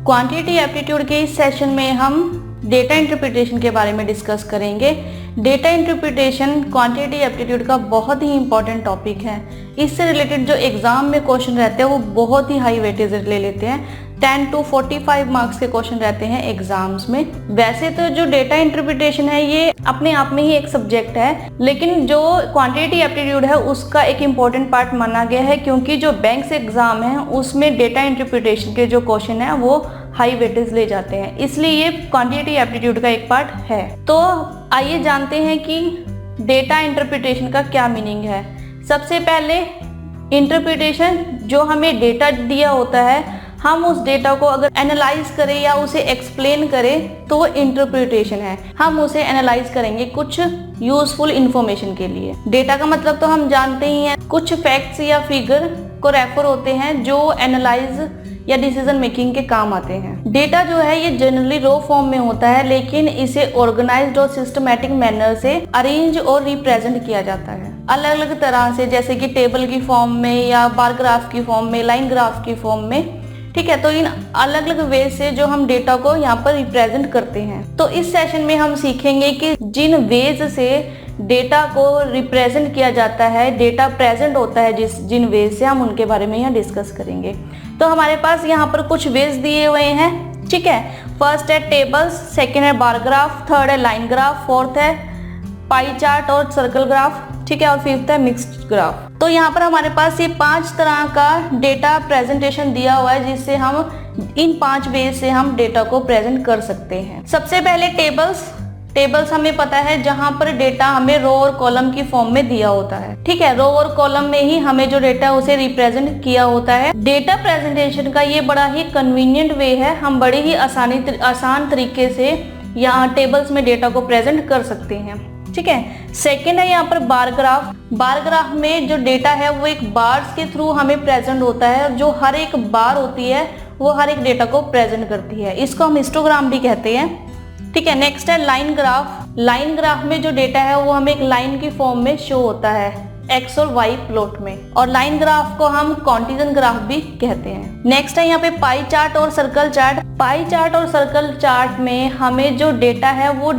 Quantity aptitude के इस session में हम डेटा इंटरप्रिटेशन के बारे में डिस्कस करेंगे। डेटा इंटरप्रिटेशन क्वांटिटी एप्टीट्यूड का बहुत ही इंपॉर्टेंट टॉपिक है। इससे रिलेटेड जो एग्जाम में क्वेश्चन रहते हैं वो बहुत ही हाई वेटेज ले लेते हैं। 10 to 45 मार्क्स के क्वेश्चन रहते हैं एग्जाम्स में। वैसे तो जो डेटा इंटरप्रिटेशन है ये अपने आप में ही एक सब्जेक्ट है, लेकिन जो क्वांटिटी एप्टीट्यूड है उसका एक इम्पॉर्टेंट पार्ट माना गया है, क्योंकि जो बैंक्स एग्जाम है उसमें डेटा इंटरप्रिटेशन के जो क्वेश्चन है वो हाई वेटेज ले जाते हैं, इसलिए ये क्वांटिटी एप्टीट्यूड का एक पार्ट है। तो आइए जानते हैं कि डेटा इंटरप्रिटेशन का क्या मीनिंग है। सबसे पहले इंटरप्रिटेशन, जो हमें डेटा दिया होता है, हम उस डेटा को अगर एनालाइज करें या उसे एक्सप्लेन करें तो वो इंटरप्रिटेशन है। हम उसे एनालाइज करेंगे कुछ यूजफुल इंफॉर्मेशन के लिए। डेटा का मतलब तो हम जानते ही हैं, कुछ फैक्ट्स या फिगर को रेफर होते हैं जो एनालाइज या डिसीजन मेकिंग के काम आते हैं। डेटा जो है ये जनरली रॉ फॉर्म में होता है, लेकिन इसे ऑर्गेनाइज्ड और सिस्टमैटिक मैनर से अरेंज और रिप्रेजेंट किया जाता है अलग अलग तरह से, जैसे कि टेबल की फॉर्म में या बार ग्राफ की फॉर्म में, लाइन ग्राफ की फॉर्म में। ठीक है, तो इन अलग अलग वे से जो हम डेटा को यहाँ पर रिप्रेजेंट करते हैं। तो इस सेशन में हम सीखेंगे कि जिन वेज से डेटा को रिप्रेजेंट किया जाता है, डेटा प्रेजेंट होता है जिन वेज से, हम उनके बारे में यहाँ डिस्कस करेंगे। तो हमारे पास यहाँ पर कुछ वेज दिए हुए हैं। ठीक है, फर्स्ट है टेबल्स, सेकेंड है बार ग्राफ, थर्ड है लाइन ग्राफ, फोर्थ है पाई चार्ट और सर्कल ग्राफ, ठीक है, और फिफ्थ है मिक्स्ड ग्राफ। तो यहाँ पर हमारे पास ये 5 तरह का डेटा प्रेजेंटेशन दिया हुआ है, जिससे हम इन 5 वे से हम डेटा को प्रेजेंट कर सकते हैं। सबसे पहले टेबल्स हमें पता है जहाँ पर डेटा हमें रो और कॉलम की फॉर्म में दिया होता है। ठीक है, रो और कॉलम में ही हमें जो डेटा है उसे रिप्रेजेंट किया होता है। डेटा प्रेजेंटेशन का ये बड़ा ही कन्वीनियंट वे है, हम बड़े ही आसान तरीके से यहाँ टेबल्स में डेटा को प्रेजेंट कर सकते हैं। ठीक है, सेकेंड है यहाँ पर बार ग्राफ। बार ग्राफ में जो डेटा है वो एक बार्स के थ्रू हमें प्रेजेंट होता है, और जो हर एक बार होती है वो हर एक डेटा को प्रेजेंट करती है। इसको हम हिस्टोग्राम भी कहते हैं। ठीक है, नेक्स्ट है लाइन ग्राफ। लाइन ग्राफ में जो डेटा है वो हमें एक लाइन की फॉर्म में शो होता है, एक्स और वाई प्लॉट में, और लाइन ग्राफ को हम कॉन्टिजन ग्राफ भी कहते हैं। नेक्स्ट है यहाँ पे पाई चार्ट और सर्कल चार्ट। पाई चार्ट और सर्कल चार्ट में हमें जो डेटा है वो,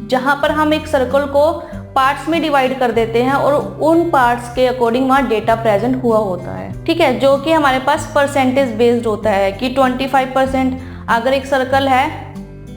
जहां पर हम एक सर्कल को पार्ट्स में डिवाइड कर देते हैं और उन पार्ट्स के अकॉर्डिंग वहाँ डेटा प्रेजेंट हुआ होता है। ठीक है, जो कि हमारे पास परसेंटेज बेस्ड होता है कि 25% अगर एक सर्कल है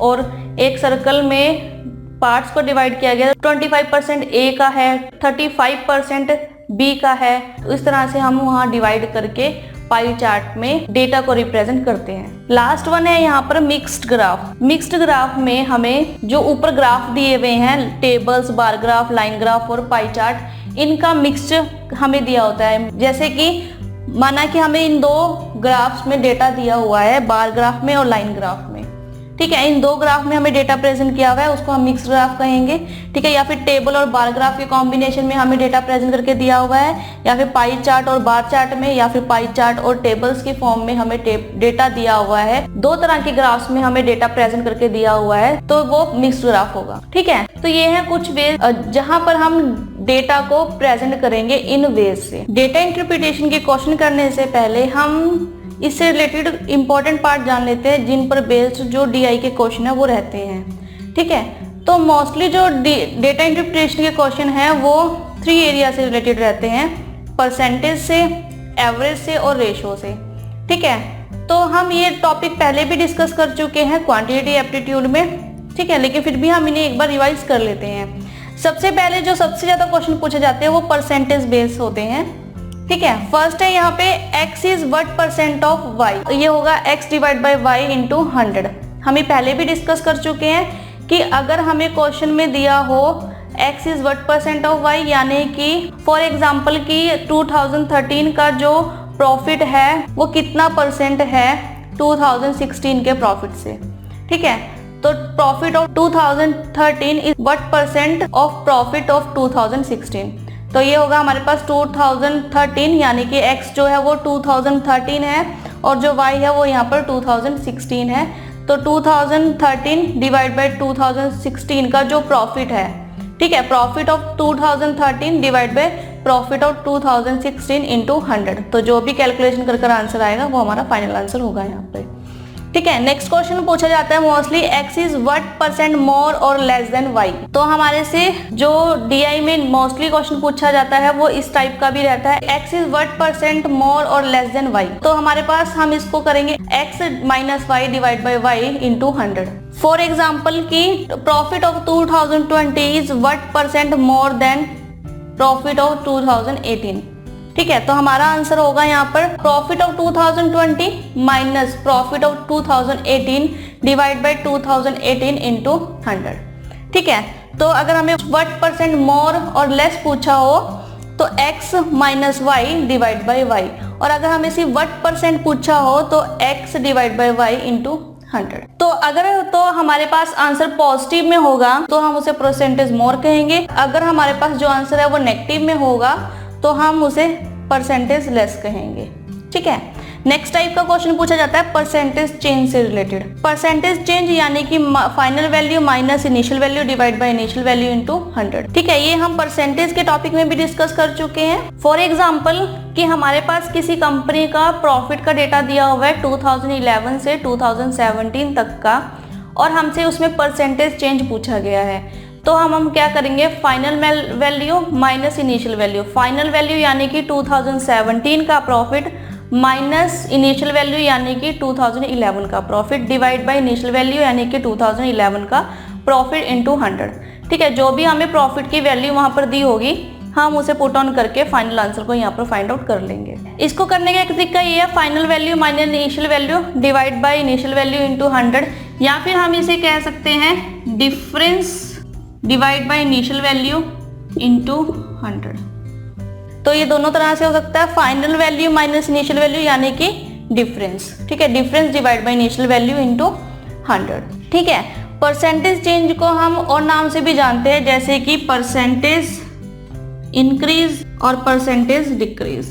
और एक सर्कल में पार्ट्स को डिवाइड किया गया, 25% ए का है, 35% बी का है। इस तरह से हम वहाँ डिवाइड करके पाई चार्ट में डेटा को रिप्रेजेंट करते हैं। लास्ट वन है यहाँ पर मिक्स्ड ग्राफ। मिक्स्ड ग्राफ में हमें जो ऊपर ग्राफ दिए हुए हैं, tables, bar graph, line graph और पाई चार्ट, इनका मिक्सचर हमें दिया होता है। जैसे कि माना कि हमें इन 2 ग्राफ्स में डेटा दिया हुआ है, बार ग्राफ में और लाइन ग्राफ में। ठीक है, इन 2 ग्राफ में हमें डेटा प्रेजेंट किया हुआ है, उसको हम मिक्स्ड ग्राफ कहेंगे। ठीक है, या फिर टेबल और बार ग्राफ के कॉम्बिनेशन में हमें डेटा प्रेजेंट करके दिया हुआ है, या फिर पाई चार्ट और बार चार्ट में, या फिर पाई चार्ट और टेबल्स की फॉर्म में हमें डेटा दिया हुआ है। 2 तरह के ग्राफ्स में हमें डेटा प्रेजेंट करके दिया हुआ है, तो वो मिक्स्ड ग्राफ होगा। ठीक है, तो ये है कुछ वे जहां पर हम डेटा को प्रेजेंट करेंगे इन वेज से। डेटा इंटरप्रिटेशन के क्वेश्चन करने से पहले हम इससे रिलेटेड इंपॉर्टेंट पार्ट जान लेते हैं, जिन पर बेस्ड जो डीआई के क्वेश्चन है वो रहते हैं। ठीक है, तो मोस्टली जो डेटा इंटरप्रिटेशन के क्वेश्चन है वो 3 एरिया से रिलेटेड रहते हैं, परसेंटेज से, एवरेज से और रेशो से। ठीक है, तो हम ये टॉपिक पहले भी डिस्कस कर चुके हैं क्वांटिटी एप्टीट्यूड में। ठीक है, लेकिन फिर भी हम इन्हें एक बार रिवाइज कर लेते हैं। सबसे पहले जो सबसे ज्यादा क्वेश्चन पूछे जाते हैं वो परसेंटेज बेस्ड होते हैं। ठीक है, फर्स्ट है यहाँ पे x is what percent of y, ये होगा x divide by Y into 100। हम पहले भी डिस्कस कर चुके हैं कि अगर हमें क्वेश्चन में दिया हो x is what percent of y, यानी कि फॉर एग्जांपल कि 2013 का जो प्रॉफिट है वो कितना परसेंट है 2016 के प्रॉफिट से। ठीक है, तो profit of 2013 is what percent of profit of 2016। तो ये होगा हमारे पास 2013, यानी कि x जो है वो 2013 है और जो y है वो यहाँ पर 2016 है। तो 2013 डिवाइड बाई 2016 का जो प्रॉफिट है, ठीक है, profit of 2013 divide by profit of 2016 into 100। तो जो भी कैलकुलेशन कर आंसर आएगा वो हमारा फाइनल आंसर होगा यहाँ पे। ठीक है। नेक्स्ट क्वेश्चन पूछा जाता है mostly x is what percent मोर और लेस देन y। तो हमारे से जो DI में मोस्टली क्वेश्चन पूछा जाता है वो इस टाइप का भी रहता है, x इज व्हाट परसेंट मोर और लेस देन y। तो हमारे पास हम इसको करेंगे x minus Y divide by Y into 100। For example की profit of 2020 is what percent more than profit of 2018। ठीक है, तो हमारा आंसर होगा यहाँ पर profit of 2020 minus profit of 2018 divide by 2018 into 100। ठीक है, तो अगर हमें व्हाट परसेंट मोर और लेस पूछा हो तो x minus Y divide by y, और अगर हमें सिर्फ व्हाट परसेंट पूछा हो तो x divide by Y into 100। तो अगर तो हमारे पास आंसर पॉजिटिव में होगा तो हम उसे परसेंटेज मोर कहेंगे, अगर हमारे पास जो आंसर है वो नेगेटिव में होगा तो हम उसे परसेंटेज लेस कहेंगे। ठीक है, नेक्स्ट टाइप का क्वेश्चन पूछा जाता है परसेंटेज चेंज से रिलेटेड। परसेंटेज चेंज यानी कि final value minus initial value divide by initial value into 100। ठीक है, ये हम परसेंटेज के टॉपिक में भी डिस्कस कर चुके हैं। फॉर एग्जांपल कि हमारे पास किसी कंपनी का प्रॉफिट का डेटा दिया हुआ है 2011 से 2017 तक का, और हमसे उसमें परसेंटेज चेंज पूछा गया है, तो हम क्या करेंगे, final value minus initial value. Final value यानी कि 2017 का प्रॉफिट माइनस इनिशियल वैल्यू यानी कि 2011 का profit divide by initial value यानी कि 2011 का प्रॉफिट इनटू 100। ठीक है, जो भी हमें प्रॉफिट की वैल्यू वहां पर दी होगी हम उसे पुट ऑन करके फाइनल आंसर को यहाँ पर फाइंड आउट कर लेंगे। इसको करने का एक तरीका ये है, final value minus initial value divide by initial value into 100, या फिर हम इसे कह सकते हैं difference divide by initial value into 100। तो ये दोनों तरह से हो सकता है, final value minus initial value यानी कि डिफरेंस। ठीक है, difference divide by initial value into 100। ठीक है, परसेंटेज चेंज को हम और नाम से भी जानते हैं, जैसे कि परसेंटेज इंक्रीज और परसेंटेज डिक्रीज।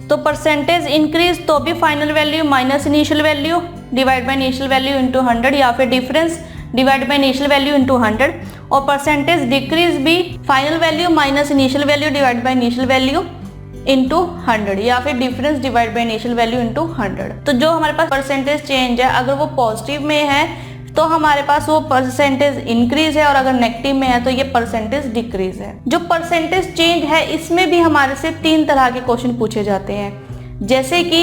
तो परसेंटेज इंक्रीज तो भी final value minus initial value divide by initial value into 100, या फिर difference divide by initial value into 100। और परसेंटेज डिक्रीज भी final value minus initial value divide by initial value into 100, या फिर difference divide by initial value into 100। तो जो हमारे पास percentage change है अगर वो पॉजिटिव में है तो हमारे पास वो परसेंटेज इंक्रीज है, और अगर नेगेटिव में है तो ये परसेंटेज डिक्रीज है। जो परसेंटेज चेंज है इसमें भी हमारे से 3 तरह के क्वेश्चन पूछे जाते हैं, जैसे कि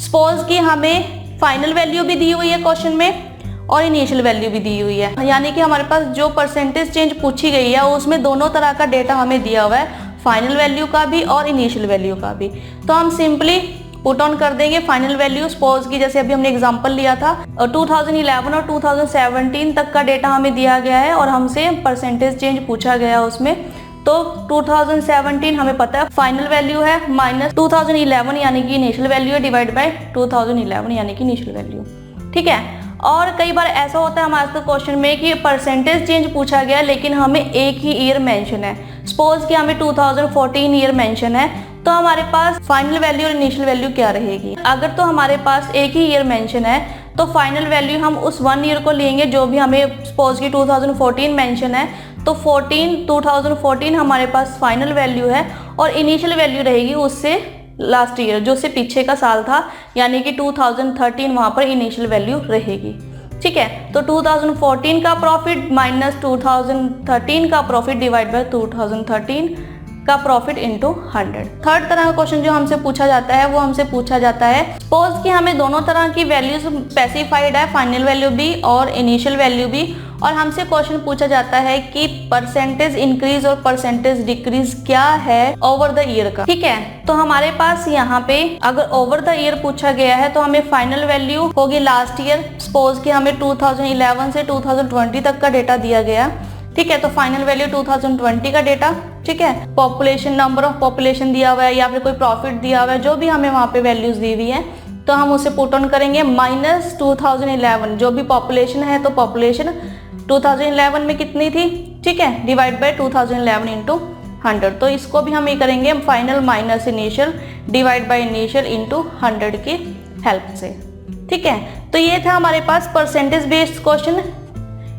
सपोज कि हमें फाइनल वैल्यू भी दी हुई है क्वेश्चन में और इनिशियल वैल्यू भी दी हुई है, यानी कि हमारे पास जो परसेंटेज चेंज पूछी गई है उसमें दोनों तरह का डेटा हमें दिया हुआ है, फाइनल वैल्यू का भी और इनिशियल वैल्यू का भी। तो हम सिंपली पुट ऑन कर देंगे फाइनल वैल्यू। सपोज की जैसे अभी हमने एग्जांपल लिया था 2011 और 2017 तक का डेटा हमें दिया गया है और हमसे परसेंटेज चेंज पूछा गया उसमें, तो 2017 हमें पता है फाइनल वैल्यू है माइनस 2011 यानी कि इनिशियल वैल्यू है डिवाइड बाय 2011 यानी कि इनिशियल वैल्यू। ठीक है, और कई बार ऐसा होता है हमारे क्वेश्चन में कि परसेंटेज चेंज पूछा गया लेकिन हमें एक ही ईयर मेंशन है, सपोज कि हमें 2014 ईयर मेंशन है, तो हमारे पास फाइनल वैल्यू और इनिशियल वैल्यू क्या रहेगी। अगर तो हमारे पास एक ही ईयर मेंशन है तो फाइनल वैल्यू हम उस 1 ईयर को लेंगे जो भी हमें सपोज कि 2014 मेंशन है, तो 2014 हमारे पास फाइनल वैल्यू है और इनिशियल वैल्यू रहेगी उससे लास्ट ईयर जो से पीछे का साल था, यानी कि 2013 वहां पर इनिशियल वैल्यू रहेगी। ठीक है, तो 2014 का प्रॉफिट माइनस 2013 का प्रॉफिट डिवाइड बाय 2013 का प्रॉफिट इनटू 100। थर्ड तरह का क्वेश्चन जो हमसे पूछा जाता है वो हमसे पूछा जाता है सपोज कि हमें दोनों तरह की वैल्यूज स्पेसिफाइड है, फाइनल वैल्यू भी और इनिशियल वैल्यू भी, और हमसे क्वेश्चन पूछा जाता है कि परसेंटेज इंक्रीज और परसेंटेज डिक्रीज क्या है ओवर द ईयर का। ठीक है, तो हमारे पास यहाँ पे अगर ओवर द ईयर पूछा गया है तो हमें फाइनल वैल्यू होगी लास्ट ईयर, सपोज कि हमें 2011 से 2020 तक का डेटा दिया गया। ठीक है, तो फाइनल वैल्यू 2020 का डेटा। ठीक है, पॉपुलेशन, नंबर ऑफ पॉपुलेशन दिया हुआ है या फिर कोई प्रॉफिट दिया हुआ है, जो भी हमें वहाँ पे वैल्यूज दी हुई है तो हम उसे पुट ऑन करेंगे माइनस 2011 जो भी पॉपुलेशन है, तो पॉपुलेशन 2011 में कितनी थी, ठीक है, डिवाइड बाय 2011 इंटू 100। तो इसको भी हम ये करेंगे final minus initial divide by initial into 100 की हेल्प से। ठीक है, तो ये था हमारे पास परसेंटेज बेस्ड क्वेश्चन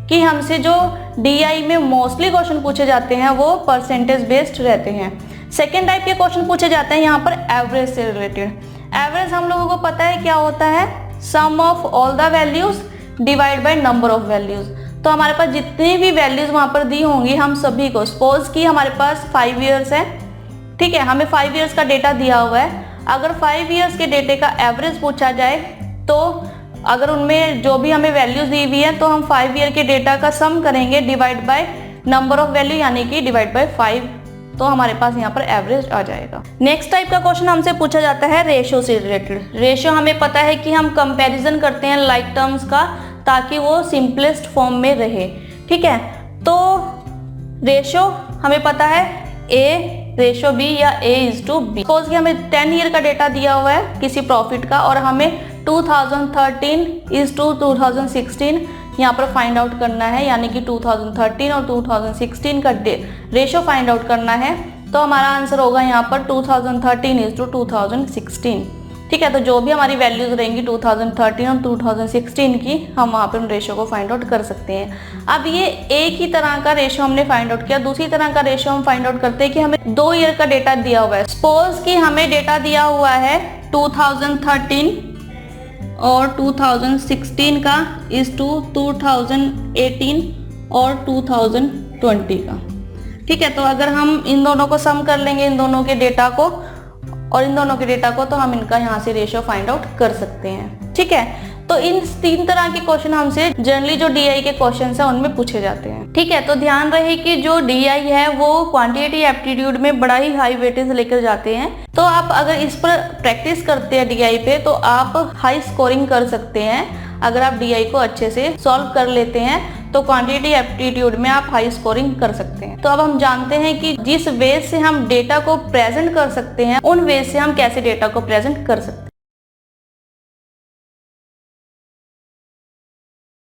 कि हमसे जो DI में मोस्टली क्वेश्चन पूछे जाते हैं वो परसेंटेज बेस्ड रहते हैं। सेकेंड टाइप के क्वेश्चन पूछे जाते हैं यहाँ पर एवरेज से रिलेटेड। एवरेज हम लोगों को पता है क्या होता है, sum of all the values divide by number of values. तो हमारे पास जितनी भी वैल्यूज वहां पर दी होंगी हम सभी को, सपोज कि हमारे पास 5 ईयर्स है, ठीक है, हमें 5 ईयर्स का डेटा दिया हुआ है। अगर 5 ईयर्स के डेटे का एवरेज पूछा जाए तो अगर उनमें जो भी हमें वैल्यूज दी हुई है तो हम 5 ईयर के डेटा का सम करेंगे divide by number of value यानी कि डिवाइड बाय 5, तो हमारे पास यहाँ पर एवरेज आ जाएगा। नेक्स्ट टाइप का क्वेश्चन हमसे पूछा जाता है रेशियो से रिलेटेड। रेशियो हमें पता है कि हम कंपैरिजन करते हैं लाइक टर्म्स का ताकि वो सिंपलेस्ट फॉर्म में रहे, ठीक है। तो रेशियो हमें पता है A रेशियो B या A/B। सपोज कि हमें 10 ईयर का डेटा दिया हुआ है किसी प्रॉफिट का और हमें 2013/2016 यहाँ पर फाइंड आउट करना है, यानी कि 2013 और 2016 का रेशियो फाइंड आउट करना है। तो हमारा आंसर होगा यहाँ पर 2013/2016, ठीक है। तो जो भी हमारी वैल्यूज रहेंगी 2013 और 2016 की, हम वहाँ पर रेशियो को फाइंड आउट कर सकते हैं। अब ये एक ही तरह का रेशियो हमने फाइंड आउट किया। दूसरी तरह का रेशियो हम फाइंड आउट करते हैं कि हमें 2 ईयर का डेटा दिया हुआ है। सपोज कि हमें डेटा दिया हुआ है 2013 और 2016 का इज टू 2018 और 2020 का, ठीक है। तो अगर हम इन दोनों को सम कर लेंगे, इन दोनों के डेटा को और इन दोनों के डेटा को, तो हम इनका यहाँ से रेशियो फाइंड आउट कर सकते हैं, ठीक है। तो इन 3 तरह के क्वेश्चन हमसे जनरली जो DI के क्वेश्चन है उनमें पूछे जाते हैं, ठीक है। तो ध्यान रहे कि जो DI है वो क्वांटिटेटिव एप्टीट्यूड में बड़ा ही हाई वेटेज लेकर जाते हैं। तो आप अगर इस पर प्रैक्टिस करते हैं DI पे तो आप हाई स्कोरिंग कर सकते हैं। अगर आप DI को अच्छे से सॉल्व कर लेते हैं तो क्वांटिटेटिव एप्टीट्यूड में आप हाई स्कोरिंग कर सकते हैं। तो अब हम जानते हैं कि जिस वे से हम डेटा को प्रेजेंट कर सकते हैं उन वे से हम कैसे डेटा को प्रेजेंट कर सकते हैं।